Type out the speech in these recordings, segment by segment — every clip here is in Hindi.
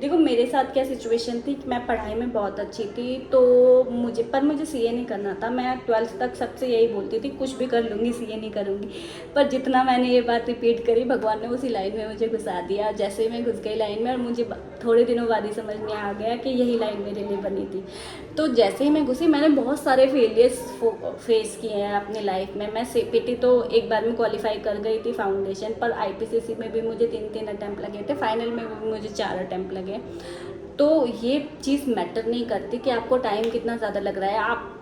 देखो मेरे साथ क्या सिचुएशन थी कि मैं पढ़ाई में बहुत अच्छी थी, तो मुझे सीए नहीं करना था। मैं 12th तक सबसे यही बोलती थी कुछ भी कर लूँगी, सीए नहीं करूँगी। पर जितना मैंने ये बात रिपीट करी, भगवान ने उसी लाइन में मुझे घुसा दिया। जैसे ही मैं घुस गई लाइन में, और मुझे थोड़े दिनों बाद ही समझ में आ गया कि यही लाइन मेरे लिए बनी थी। तो जैसे ही मैं घुसी, मैंने बहुत सारे फेलियर्स फेस किए हैं अपनी लाइफ में। मैं सीपीटी तो एक बार में क्वालिफाई कर गई थी फाउंडेशन, पर आईपीसीसी में भी मुझे 3 अटैम्प्ट लगे थे, फाइनल में भी मुझे 4 अटैम्प्ट लगे। तो ये चीज़ मैटर नहीं करती कि आपको टाइम कितना ज़्यादा लग रहा है। आप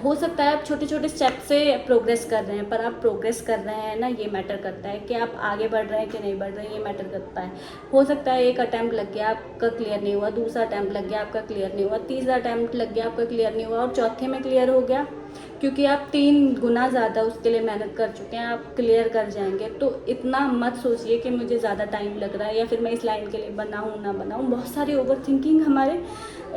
हो सकता है आप छोटे छोटे स्टेप से प्रोग्रेस कर रहे हैं, पर आप प्रोग्रेस कर रहे हैं ना, ये मैटर करता है कि आप आगे बढ़ रहे हैं कि नहीं बढ़ रहे हैं, ये मैटर करता है। हो सकता है एक अटैम्प्ट लग गया, आपका क्लियर नहीं हुआ, दूसरा अटैम्प्ट लग गया, आपका क्लियर नहीं हुआ, तीसरा अटैम्प्ट लग गया, आपका क्लियर नहीं हुआ, और चौथे में क्लियर हो गया, क्योंकि आप 3 गुना ज़्यादा उसके लिए मेहनत कर चुके हैं, आप क्लियर कर जाएंगे। तो इतना मत सोचिए कि मुझे ज़्यादा टाइम लग रहा है या फिर मैं इस लाइन के लिए बनाऊँ ना बनाऊँ। बहुत सारी ओवर थिंकिंग हमारे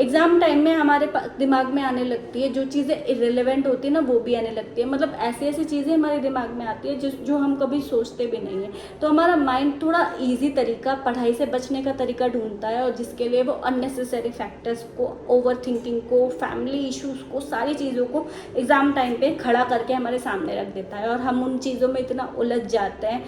एग्ज़ाम टाइम में हमारे दिमाग में आने लगती है। जो चीज़ें इरेलीवेंट होती है ना, वो भी आने लगती है। मतलब ऐसी ऐसी चीज़ें हमारे दिमाग में आती है जो हम कभी सोचते भी नहीं है। तो हमारा माइंड थोड़ा ईजी तरीका, पढ़ाई से बचने का तरीका ढूंढता है, और जिसके लिए वो अननेसेसरी फैक्टर्स को, ओवर थिंकिंग को, फैमिली इश्यूज़ को, सारी चीज़ों को एग्ज़ाम टाइम पे खड़ा करके हमारे सामने रख देता है। और हम उन चीज़ों में इतना उलझ जाते हैं,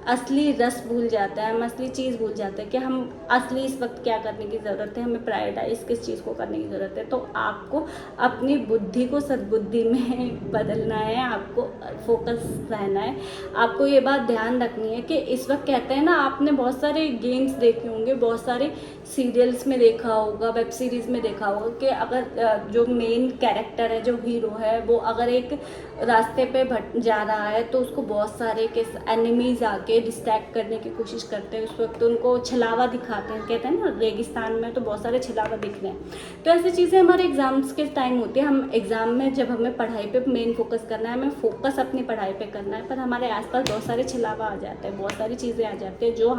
असली रस भूल जाता है, हम असली चीज़ भूल जाते हैं कि हम असली इस वक्त क्या करने की ज़रूरत है, हमें प्रायोरिटाइज किस चीज़ को करने की ज़रूरत है। तो आपको अपनी बुद्धि को सद्बुद्धि में बदलना है, आपको फोकस रहना है। आपको ये बात ध्यान रखनी है कि इस वक्त कहते हैं ना, आपने बहुत सारे गेम्स देखे होंगे, बहुत सारे सीरियल्स में देखा होगा, वेब सीरीज़ में देखा होगा कि अगर जो मेन कैरेक्टर है, जो हीरो है, वो अगर एक रास्ते पे जा रहा है तो उसको बहुत सारे एनिमीज आके डिस्ट्रैक्ट करने की कोशिश करते हैं। उस वक्त उनको छलावा दिखाते हैं, कहते हैं ना रेगिस्तान में तो बहुत सारे छलावा दिख रहे हैं। तो ऐसी चीज़ें हमारे एग्ज़ाम्स के टाइम होती है। हम एग्ज़ाम में जब हमें पढ़ाई पे मेन फोकस करना है, हमें फोकस अपनी पढ़ाई पे करना है, पर हमारे आसपास बहुत सारे छलावा आ जाते हैं, बहुत सारी चीज़ें आ जाती हैं जो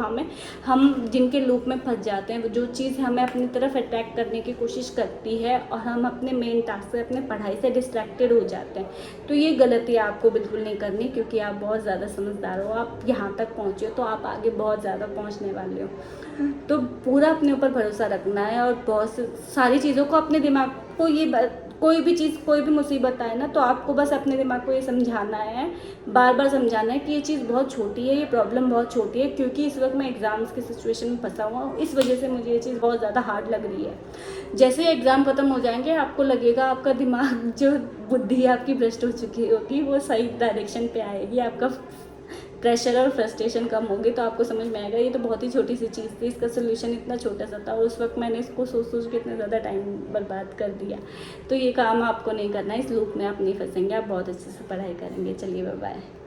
हम जिनके लूप में फंस जाते हैं। जो चीज़ हमें अपनी तरफ अट्रैक्ट करने की कोशिश करती है और हम अपने मेन टास्क से, अपने पढ़ाई से डिस्ट्रैक्टेड हो जाते हैं। तो ये गलती आपको बिल्कुल नहीं करनी, क्योंकि आप बहुत ज़्यादा समझदार हो। आप यहाँ तक पहुँचे हो तो आप आगे बहुत ज़्यादा पहुँचने वाले हो। तो पूरा अपने ऊपर भरोसा रखना है, और बहुत सारी चीज़ों को अपने दिमाग को कोई भी चीज़, कोई भी मुसीबत आए ना, तो आपको बस अपने दिमाग को ये समझाना है, बार बार समझाना है कि ये चीज़ बहुत छोटी है, ये प्रॉब्लम बहुत छोटी है, क्योंकि इस वक्त मैं एग्ज़ाम्स की सिचुएशन में फंसा हुआ हूँ, इस वजह से मुझे ये चीज़ बहुत ज़्यादा हार्ड लग रही है। जैसे एग्ज़ाम ख़त्म हो जाएंगे, आपको लगेगा आपका दिमाग, जो बुद्धि आपकी भ्रष्ट हो चुकी होगी, वो सही डायरेक्शन पे आएगी, आपका प्रेशर और फ्रस्ट्रेशन कम होगी। तो आपको समझ में आएगा ये तो बहुत ही छोटी सी चीज़ थी, इसका सोल्यूशन इतना छोटा सा था, और उस वक्त मैंने इसको सोच सोच के इतना ज़्यादा टाइम बर्बाद कर दिया। तो ये काम आपको नहीं करना है, इस लूप में आप नहीं फंसेंगे, आप बहुत अच्छे से पढ़ाई करेंगे। चलिए बाय बाय।